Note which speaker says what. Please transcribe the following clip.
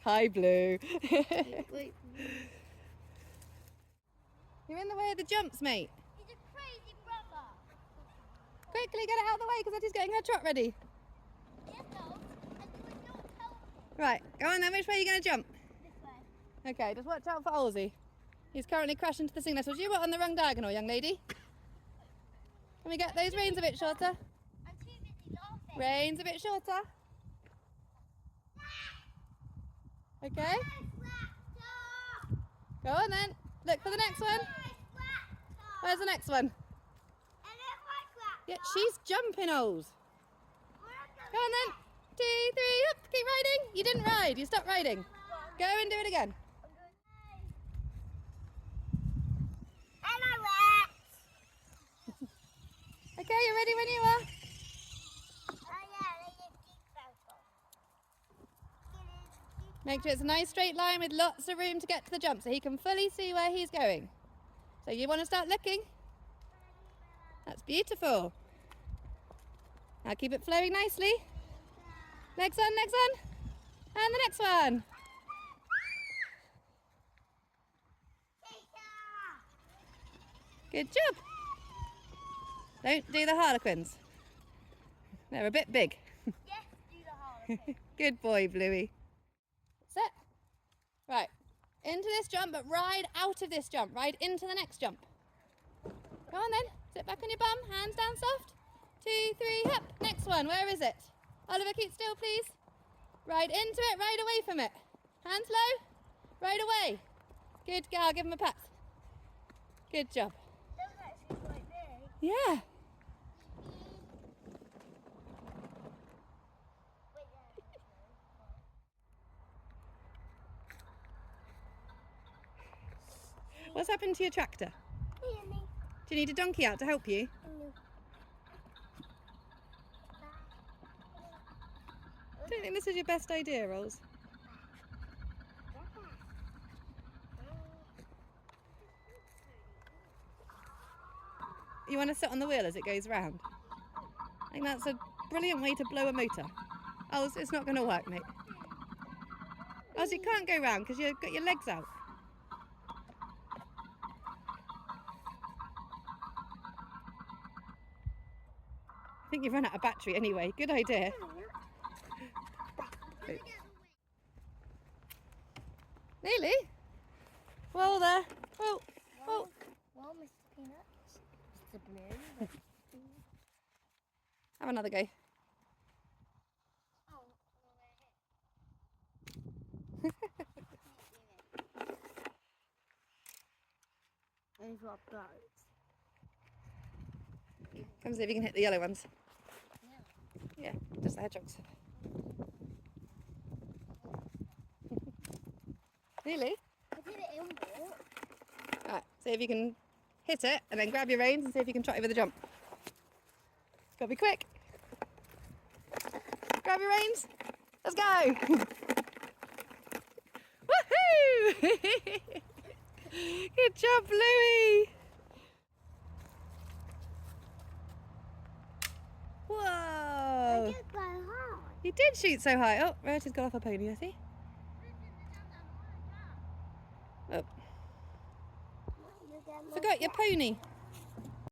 Speaker 1: Hi, Blue.
Speaker 2: Wait.
Speaker 1: You're in the way of the jumps, mate.
Speaker 2: He's a crazy brother.
Speaker 1: Quickly, get it out of the way because Eddie's getting her trot ready.
Speaker 2: Yes, no. And you would not help him.
Speaker 1: Right, go on then. Which way are you going to jump?
Speaker 2: This way.
Speaker 1: Okay, just watch out for Olsey. He's currently crashed into the signal. So you were on the wrong diagonal, young lady. Can we get those reins a bit shorter?
Speaker 2: I'm too busy laughing.
Speaker 1: Reins a bit shorter. Okay. Go on then. Look for the next one. Where's the next one? Yeah, she's jumping, Ols. Go on then. 2, 3, up. Keep riding. You didn't ride. You stopped riding. Go and do it again. Okay, you're ready when you are. Make sure it's a nice straight line with lots of room to get to the jump so he can fully see where he's going. So you want to start looking? That's beautiful. Now keep it flowing nicely. Next one, next one. And the next one. Good job. Don't do the harlequins. They're a bit big.
Speaker 2: Yes, do the harlequin.
Speaker 1: Good boy, Bluey. Set. Right. Into this jump, but ride out of this jump. Ride into the next jump. Go on then. Sit back on your bum. Hands down soft. 2, 3, hop. Next one. Where is it? Oliver, keep still, please. Ride into it. Ride away from it. Hands low. Ride away. Good girl. Give him a pat. Good job.
Speaker 2: That was actually quite big.
Speaker 1: Yeah. What's happened to your tractor? Do you need a donkey out to help you? I don't think this is your best idea, Rolls. You want to sit on the wheel as it goes round? I think that's a brilliant way to blow a motor. Oh, it's not going to work, mate. Oh, so you can't go round because you've got your legs out. I think you've run out of battery anyway. Good idea. Nearly. Well there. Well.
Speaker 2: Well, Mr. Peanuts. Mr. Blue.
Speaker 1: Have another go.
Speaker 2: Oh, They've got boats.
Speaker 1: Come see if you can hit the yellow ones.
Speaker 2: Yeah.
Speaker 1: Yeah, just the hedgehogs. Nearly.
Speaker 2: I did it in walk.
Speaker 1: Right, see if you can hit it and then grab your reins and see if you can trot over the jump. Gotta be quick. Grab your reins. Let's go. Woohoo! Good job, Bluey. Whoa.
Speaker 2: I did go hard.
Speaker 1: You did shoot so high. Oh, Verity's got off her pony, I see. Oh, forgot your pony.